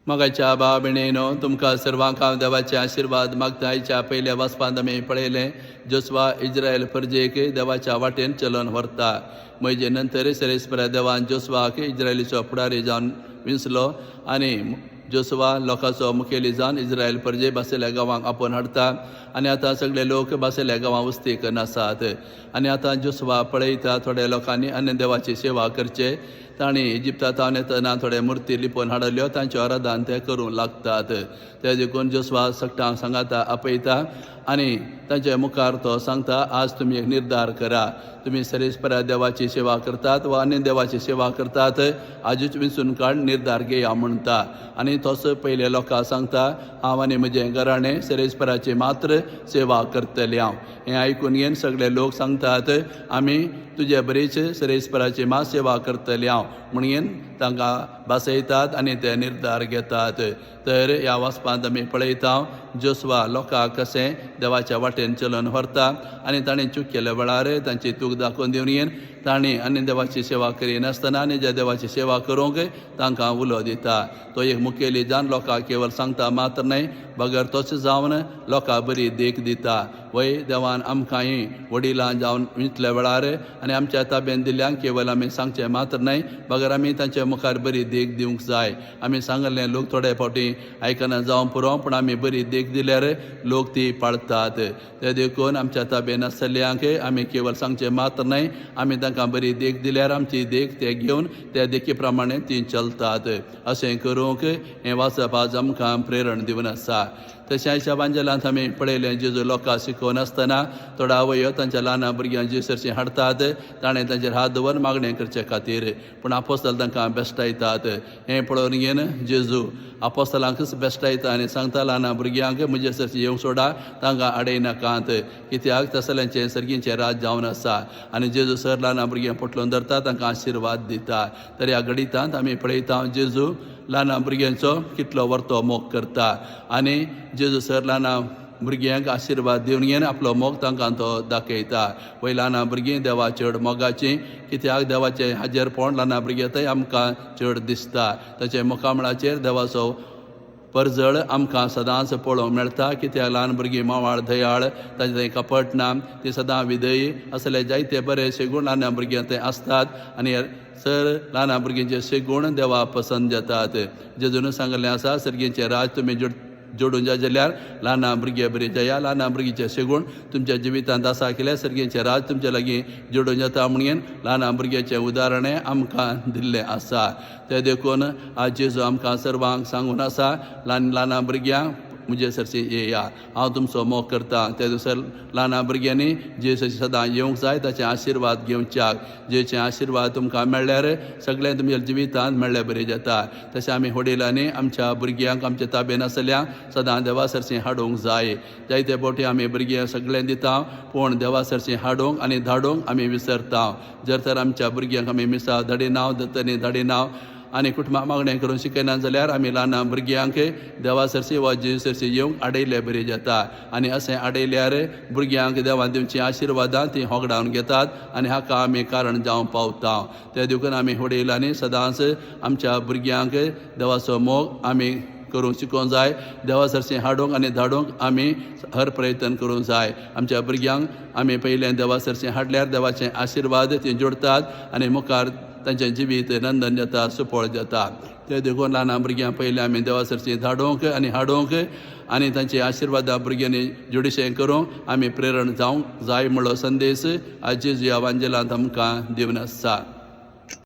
मगाच्या भाव भयणीनो, तुमकां सर्वांक हांव देवाचे आशिर्वाद मागता. आयच्या पयल्या वचपांत आमी पळयलें जोसवा इस्रायल परजेक देवाच्या वाटेन चलोवन व्हरता. म्हजे नंतर सेरेस्परा देवान जोसवाक इस्रायलीचो फुडारी जावन विंचलो आनी जोसवा लोकांचो मुखेली जावन इस्रायल परजे बासेल्या गांवांक आपोवन हाडटा. आनी आतां सगळे लोक बासेल्या गांवां वस्तीक नासात. आनी आतां जोसवा पळयता थोड्या लोकांनी अन्य देवाची सेवा करचे. तांणी इजिप्तांत येतना थोड्या मुर्ती लिपोवन हाडल्यो, तांचें आराधन ते करूंक लागतात. ते देखून जोसवा सगळ्यांक सांगाता आपयता आनी तांचे मुखार तो सांगता, आज तुमी एक निर्धार करा. तुमी सेरेस्परा देवाची सेवा करतात वा अन्य देवाची सेवा करतात, आजूच विंचून काड निर्धार घेया म्हणटा. आनी तोच पयले लोकांक सांगता, हांव आनी म्हजें घराणें सेरेस्पराची मात्र सेवा करतलें हांव. हें आयकून येवन सगळे लोक सांगतात, आमी तुजे बरीच सेरेस्पराची मात सेवा करतलें हांव म्हणून तांकां बासयतात आनी ते निर्धार घेतात. तर ह्या वचपांत आमी पळयता जोसवा लोकांक कशें देवाच्या वाटेन चलोवन व्हरता आनी ताणें चूक केल्या वेळार तांची चूक दाखोवन दिवन येवन ताणीं आनी देवाची सेवा करिनासतना आनी ज्या देवाची सेवा करूंक तांकां उलो दिता. तो एक मुखेली जावन लोकांक केवळ सांगता मात्र न्हय, बगर तोच जावन लोकांक बरी देख दिता. वय देवान आमकांय वडिलां जावन विंचल्या वेळार आनी आमच्या ताब्यान दिल्यांक केवळ आमी सांगचें मात्र न्हय, बगर आमी तांच्या मुखार बरी देख दिवंक जाय. आमी सांगलें लोक थोडे फावटी आयकना जावं पुरो, पूण आमी बरी देख दिल्यार लोक ती पाळतात. ते देखून आमच्या ताब्यान आसतल्यांक आमी केवळ सांगचें मात्र न्हय, आमी तांकां बरी देख दिल्यार आमची देख ते घेवन त्या देखी प्रमाणे ती चलतात. अशें करूंक हें वाचप आज आमकां प्रेरण दिवन आसा. तशें आयच्या बांजलांत आमी पळयलें जेजू लोकांक शिकोवन आसतना थोडो आवयो तांच्या ल्हान भुरग्यांक जेसरशीं हाडतात. ताणें तांचेर हात दवर मागणें करचे खातीर, पूण आपोस्तल तांकां बेश्टायतात. हें पळोवन घेवन जेजू आपोस्तलांकच बेश्टायता आनी सांगता, ल्हान भुरग्यांक म्हजे सरशी येवंक सोडा, तांकां आडयनाकात, कित्याक तसल्यांचें सर्गींचें राज जावन आसा. आनी जेजू सर ल्हान भुरग्यांक पटलोवन धरता, तांकां आशिर्वाद दिता. तर ह्या घडितांत आमी पळयता जेजू ल्हान भुरग्यांचो कितलो व्हरतो मोग करता आनी जेजू सर ल्हान भुरग्यांक आशिर्वाद दिवन घेवन आपलो मोग तांकां तो दाखयता. वय ल्हान भुरगीं देवा चड मोगाचीं, कित्याक देवाचें हाजेरपण ल्हान भुरग्यां थंय आमकां चड दिसता. ताचे मुखामळाचेर देवाचो परजळ आमकां सदांच पळोवंक मेळटा. कित्याक ल्हान भुरगीं मावाळ दयाळ, ताचे थंय कपट ना, ती सदां विधयी असले जायते बरेशे गूण ल्हान भुरग्यां थंय आसतात. आनी सर ल्हान भुरग्यांचे गूण देवा पसंद जातात. जेजून सांगलें आसा, सर्गींचें राज तुमी जोडून जाल्यार ल्हान भुरगे बरी जाया. ल्हान भुरगीचे शेगूण तुमच्या जिवितांत आसा केल्यार सर्गींचें राज तुमचे लागीं जोडून जाता म्हणून ल्हान भुरग्याचें उदाहरणें आमकां दिल्लें आसा. ते देखून आज जेजू आमकां सर्वांक सांगून आसा, ल्हान भुरग्यांक म्हजे सरशी येया, हांव तुमचो मोग करतां. ते दुसर ल्हान भुरग्यांनी जेजूची सदां येवंक जाय, ताचे आशिर्वाद घेवच्याक. जेचे आशिर्वाद तुमकां मेळ्ळ्यार सगळें तुमच्या जिवितांत मेळ्ळें बरें जाता. तशें आमी वडिलांनी आमच्या भुरग्यांक आमच्या ताब्यान आसल्यांक सदां देवा सरशी हाडूंक जाय. जायते फावटी आमी भुरग्यांक सगळें दिता, पूण देवा सरशी हाडूंक आनी धाडूंक आमी विसरता. जर तर आमच्या भुरग्यांक आमी मिसां धाडिनाव, दत्तनी धाडिनाव आनी कुटुंबां मागणें करून शिकयना जाल्यार आमी ल्हान भुरग्यांक देवा सरशी वा जेजू सरशी येवंक आडयलें बरें जाता. आनी अशें आडयल्यार भुरग्यांक देवान दिवचीं आशिर्वादां तीं होगडावन घेतात आनी हाका आमी कारण जावं पावता. ते देखून आमी वडिलांनी सदांच आमच्या भुरग्यांक देवाचो मोग आमी करूंक शिकोवंक जाय. देवा सरशी हाडूंक आनी धाडूंक आमी हर प्रयत्न करूंक जाय. आमच्या भुरग्यांक आमी पयलें देवा सरशी हाडल्यार देवाचे आशिर्वाद ती जोडतात आनी मुखार तांचें जिवीत नंदन जाता, सुपळ जाता. ते देखून ल्हान भुरग्यांक पयलीं आमी देवा सरशी धाडूंक आनी हाडूंक आनी तांचे आशिर्वादा भुरग्यांनी जोडिशें करूंक आमी प्रेरण जावंक जाय म्हणलो संदेश आज जेजू ह्या वांजेलांत आमकां दिवन आसा.